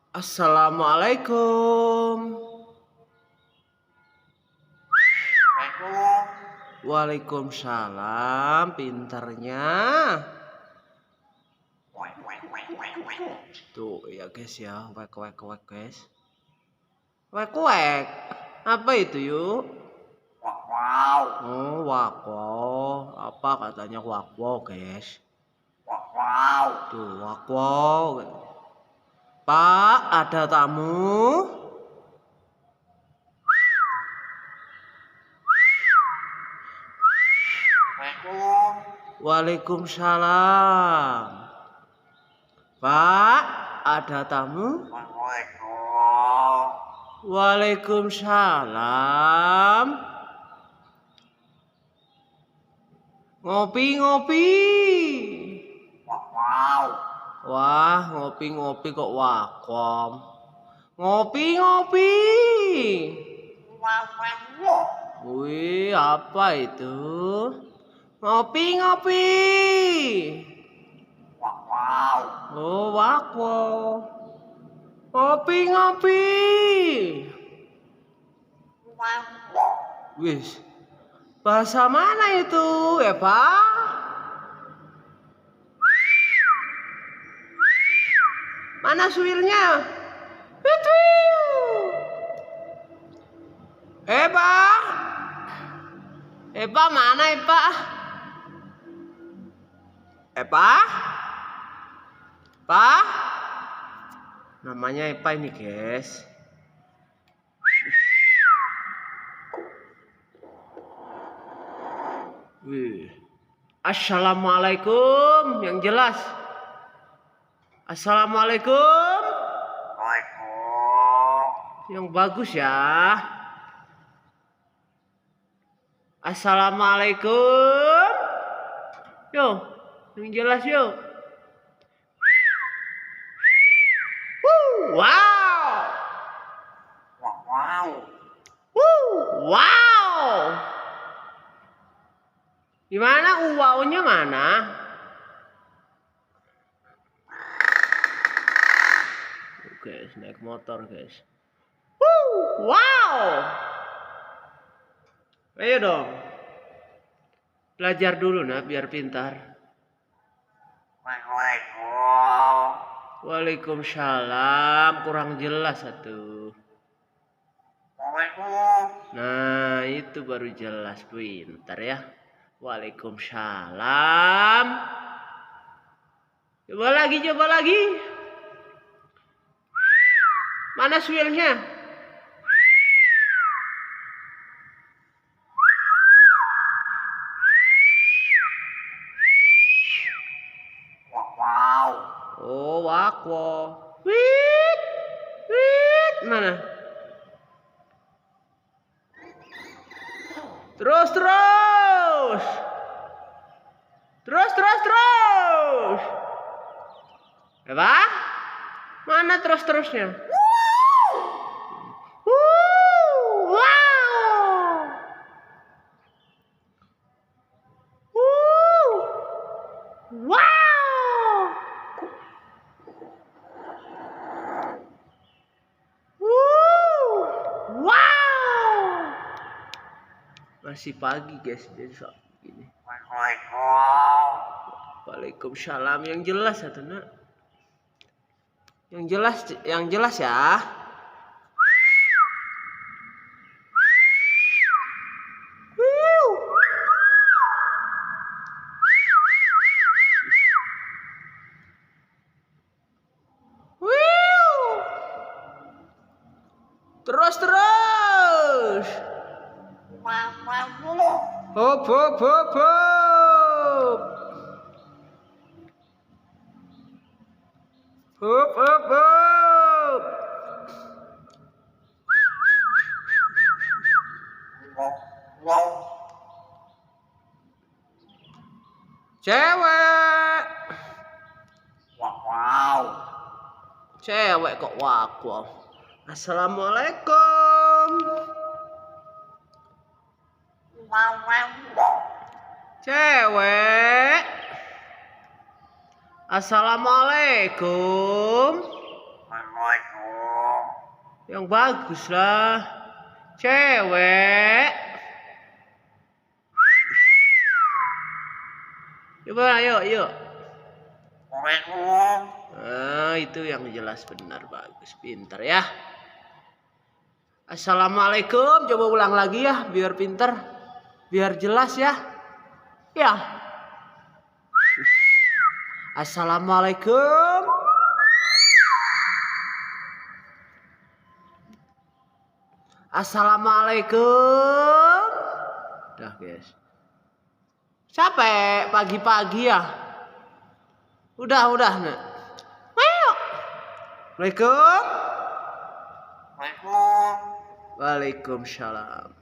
Assalamualaikum. Assalamualaikum. Waalaikumsalam, pinternya. Tuh ya guys ya, wek guys. Wek. Apa itu yuk? Wow. Oh, wakwo. Apa katanya wakwo guys? Wow. Tuh wakwo. Pak, ada tamu? Waalaikumsalam. Pak, ada tamu? Waalaikumsalam. Ngopi. Wow. Wah, ngopi kok wakom. Ngopi. Wih, apa itu? Ngopi. Wow. Oh, wakwo. Ngopi. Wis. Bahasa mana itu, ya, Pak? Mana suilnya? Pak mana, Pak? Pak? Namanya Epa ini, guys. Wih. Assalamualaikum, yang jelas. Assalamualaikum. Yang bagus ya. Assalamualaikum. Yo, yang jelas yo. Wow. Gimana wow-nya mana? Guys, naik motor, guys. Wow. Ayo dong. Belajar dulu nah biar pintar. Waalaikumsalam, kurang jelas satu. Nah, itu baru jelas, pintar ya. Waalaikumsalam. Coba lagi. Mana swillnya? Oh, wakwo. Wit. Mana? Terus. Apa? Mana terusnya? Masih pagi guys, jadi saat ini. Waalaikumsalam, yang jelas ya nak. Yang jelas ya. Terus. Hop. Cewek kok wakwa. Assalamualaikum. Cewek. Assalamualaikum. Assalamualaikum. Yang bagus lah. Cewek. Coba yuk. Waalaikumsalam. Nah, itu yang jelas benar, bagus, pintar ya. Assalamualaikum, coba ulang lagi ya, biar pintar, biar jelas ya. Ya. Assalamualaikum. Assalamualaikum. Dah guys. Capek pagi-pagi ya. Udah nak. Ayo. Assalamualaikum. Waalaikumsalam. Waalaikumsalam.